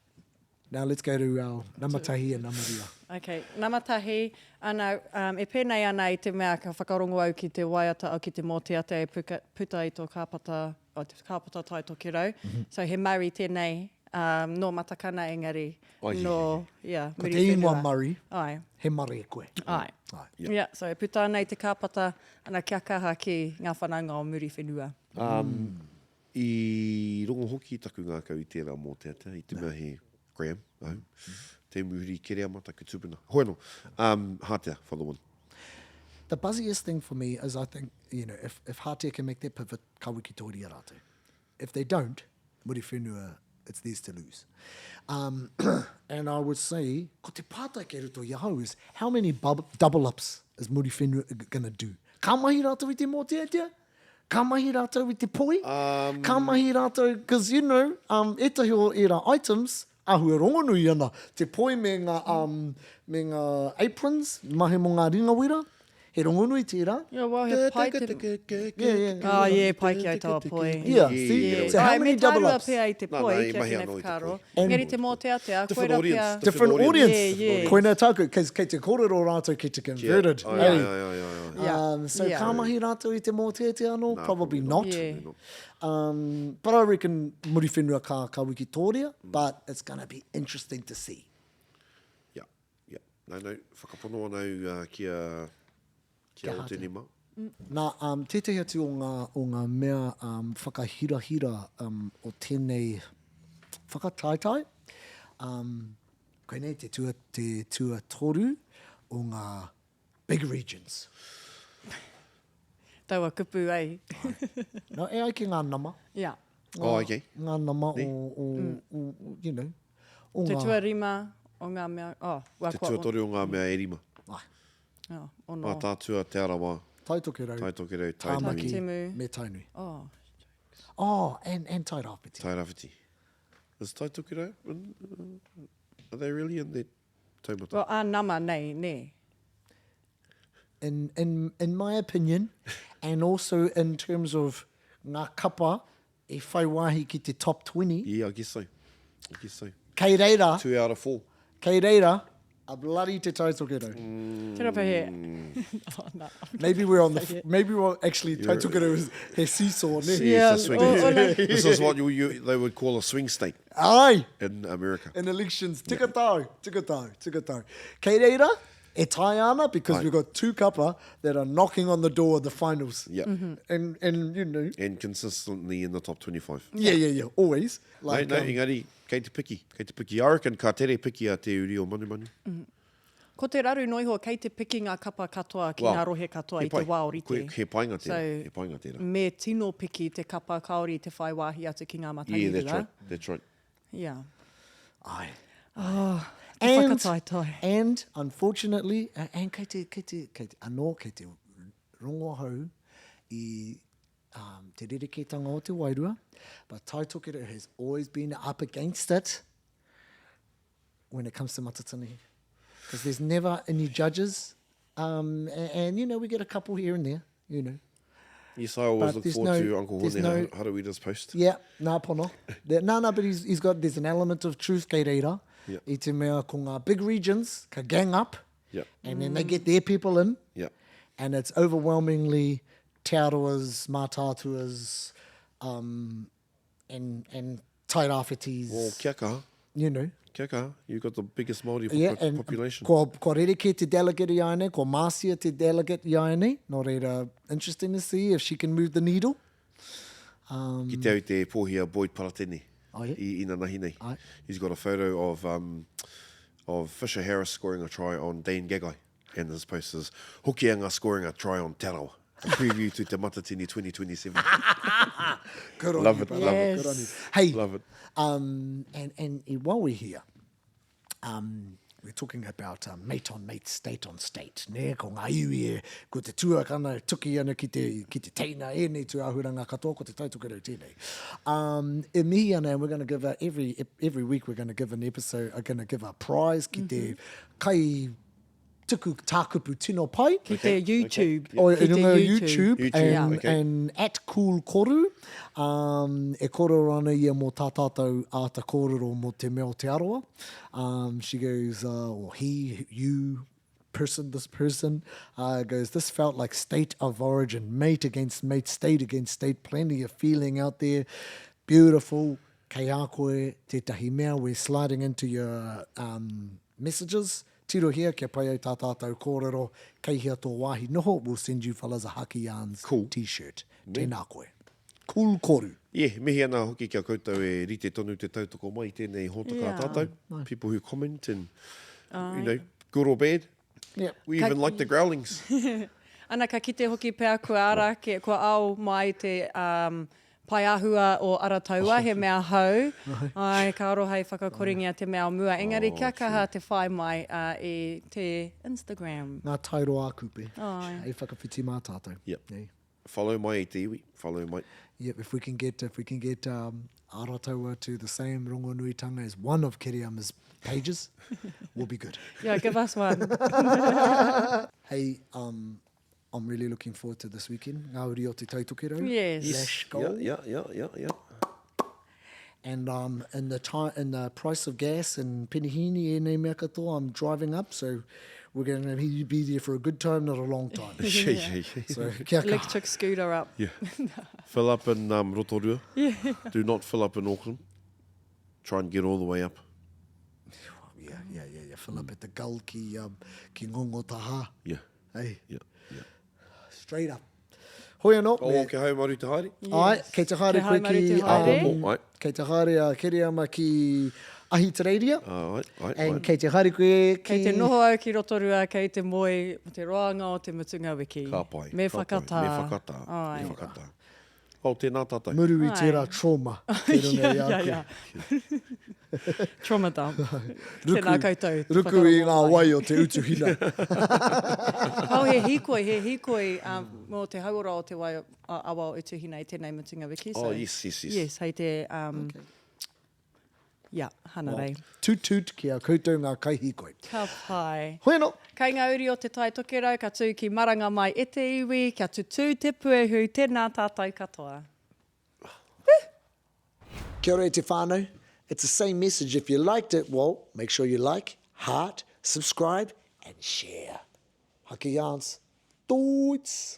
Now let's go to our namatahi and namaria. Okay, namatahi, ana, e pēnei ana i te mea ka whakarongo au ki te waiata au ki te mōteata e puta i tō kāpata, te kāpata Tai Tokerau. So he Māori tēnei, no matakana engari, no, Ko muri te ingoa whenua. Māori, Ai, he mari e koe. ai. Yeah, so e puta ana i te kāpata, ana kia kaha ki ngā whananga o muri whenua. I rongo hoki taku ngā kau i tērā mōteata, i te mea he Graham, te muri kerea mata ki tūpuna. Hoeno, Hātea, for the win. The buzziest thing for me is I think, if Hātea can make that pivot, kawi ki tōria rātou. If they don't, muri whenua, it's theirs to lose. And I would say, ko te pātai kei ruto iahau is, how many double ups is muri whenua going to do? Ka mahi rātou i te mōteatea? Ka mahi rātou i te poi? Ka mahi rātou, because, etahi o era items, ahua rongonui ana, te poi me ngā aprons, mahe mo ngā ringawira, He rongonui tērā. Yeah, well, he pai te... Yeah. Oh, yeah, pai ki au taua poi. Yeah, see? Yeah. So how Ai, many me double taurua ups? pea i te No, poi, no, i kia mahi ki nei anō i te whakaro. poi. Ngeri te mōteatea, Different koera audience. pea... Different audience. Yeah. Koina tāku, because kei te kōrero rātou ki te converted. Ai, Hey. ai. Yeah. So Yeah. ka mahi rātou i te mōteatea anō? Probably not. Yeah. But I reckon muri whenua ka wiki tōrea, but it's going to be interesting to see. Yeah. No, whakapono anau kia o hata. tēnei mau. Nā, tētahi atu o ngā mea whakahirahira o tēnei whakataetae. Koe nei te tua toru o ngā big regions. Taua kupu ai. No, e ai ki ngā nama. Yeah. Oh, okay. Ngā nama o you know, o Te ngā... tuarima o ngā mea... Oh, wa Te kua- tuatori o ngā mea e rima. Ai, Oh, ono. Mā tātua te arawa, Tai Tokerau, Tai Tokerau, Tai Tāmaki, Nui, Temu. me Tainui. Oh. Oh, and Tai Rāpiti. Tai Rawhiti. Is Tai Tokerau? Are they really in their taumata? Well, a nama nei, ne. In my opinion, and also in terms of ngā kapa e whai wāhi ki te top 20, Yeah, I guess so. kei reira, 2 out of 4. a bloody Te Tai Tokerau. Te rapa he. Oh, no. Maybe we're actually Tai Tokerau is he seesaw, ne? Yeah, it's a swing. like- This is what they would call a swing state Ai, in America. in elections, tika tau. Kei reira, e tai ana, because Ai. we've got two kapa that are knocking on the door of the finals. Yeah. And you know, And consistently in the top 25. yeah, always. Like, no, engari, kei te piki. I reckon ka tere piki a te uri o manu. Ko te raru noiho, kei te piki ngā kapa katoa ki ngā rohe katoa i te wā orite. He painga tērā. So, He painga tērā. me tino piki te kapa kaori te whai wāhi atu ki ngā Yeah, matahirua. that's right. Yeah. Ai. Te whakataetae. And unfortunately, and kei te rongo hau i te rereketanga o te wairua, but Tai Tokerau has always been up against it when it comes to Matatini. Because there's never any judges, and you know, we get a couple here and there, you know. Yes, I always But look there's forward no- to Uncle there's Hone no- Harawira's post. Yeah, nā pono. No, but there's an element of truth kei reira. Yeah. I te mea ko ngā big regions, ka gang up, Yeah. and then they get their people in, Yeah. and it's overwhelmingly te aroas, mātātuas, and tai rāwhitis, Well, kia kaha. you know. Kia kaha. You've got the biggest Māori Yeah, and population. ko rereke te delegate i ēnei, ko Marcia te delegate i ēnei. Nō reira, interesting to see if she can move the needle. Ki te au te pōhia Boyd Paratene. Oh, yeah? I ina nahi nei. Ai. He's got a photo of Fisher Harris scoring a try on Dane Gagai. And his post is Hokianga scoring a try on Te Rawa. A preview to Te Matatini 2027. Good on Love you, it, brother. love it. Good on you. Hey, Love it. and while we're here, we're talking about mate on mate, state on state. Ne, ko ngā iwi e, ko te tuakana tuki ana ki te teina, ēnei tu ahuranga katoa, ko te Tai Tokerau tēnei. E mihi ana, and we're going to give every week we're going to give an episode, going to give a prize ki te kai tuku tākupu tino pai. Ki te YouTube. O Ki e te runga YouTube, YouTube, and, okay. and at Cool Koru, e koro ana ia mō tā tātou āta kōrero mō te meo te aroa. She goes, or he, you, person, this person, goes, this felt like state of origin, mate against mate, state against state, plenty of feeling out there. Beautiful. Kei a koe, tētahi mea, we're sliding into your messages. Tiro here, kia pai au tā tātou kōrero, kei hea tō wāhi noho, we'll send you fellas a Haka Yarns Cool. t-shirt. Tēnā koe. Cool koru. Yeah, mihi ana hoki kia koutou e rite tonu te tautoko mai tēnei hōtaka Yeah. tātou. People who comment and, you know, good or bad. Yeah. We even like the growlings. Ana ka kite hoki pēr kua ara, kua au mai te paiahua o arataua, he mea hau. Ai, ka aro hei whakakoringia te mea mua. Engari, kia kaha te whai mai e te Instagram. Ngā tairoa kupe. Ai. E whakawhiti mā tātou. Yep. Yeah. Follow my e te iwi. Follow my... Yep, if we can get Arataua to the same rongonuitanga as one of Kiriama's pages, we'll be good. Yeah, give us one. Hey, I'm really looking forward to this weekend. Ngāuri o Te Tai Tokerau. Yes. Let's go. Yeah. And in the price of gas and penihini ēnei mea katoa, I'm driving up, so we're going to be there for a good time, not a long time. So, kia kaha. Electric scooter up. Yeah. Fill up in Rotorua. Yeah. Do not fill up in Auckland. Try and get all the way up. Yeah. Fill up at the gull ki ngongo taha. Yeah. Hey, Yeah. straight up. Hoi anō. O ke haumari te haere. Ai, kei te haere Te koe haumari ki... te haere. Apopo, ai. Kei te haere a Keriama ki Ahitereiria. Ai. And kei te haere koe ki... Kei te noho au ki Rotorua, kei te moe o te roanga o te mutunga wiki. Ka pai. Me ka pai. whakatā. Me whakatā. Ai. Me whakatā. O, tēnā tātai. Muru i Ai. tērā trauma. Te runga i a koe. Yeah. Trauma dump. Tēnā koutou. Ruku i ngā wai o te utuhina. Hau he hikoi mō te hauora o te wai awa o utuhina i tēnei mutunga wiki. Oh, yes. Yes, hei te... Yeah, hana rei. Tut ki a koutou ngā kaihikoi. Ka pai. Hoi anō. Kei ngā uri o te Tai Tokerau, ka tū ki Maranga Mai e te iwi, ka tutu te puehu, tēnā tātou katoa. Kia ora e te whānau. It's the same message. If you liked it, well, make sure you like, heart, subscribe, and share. Haka Jans. Toits.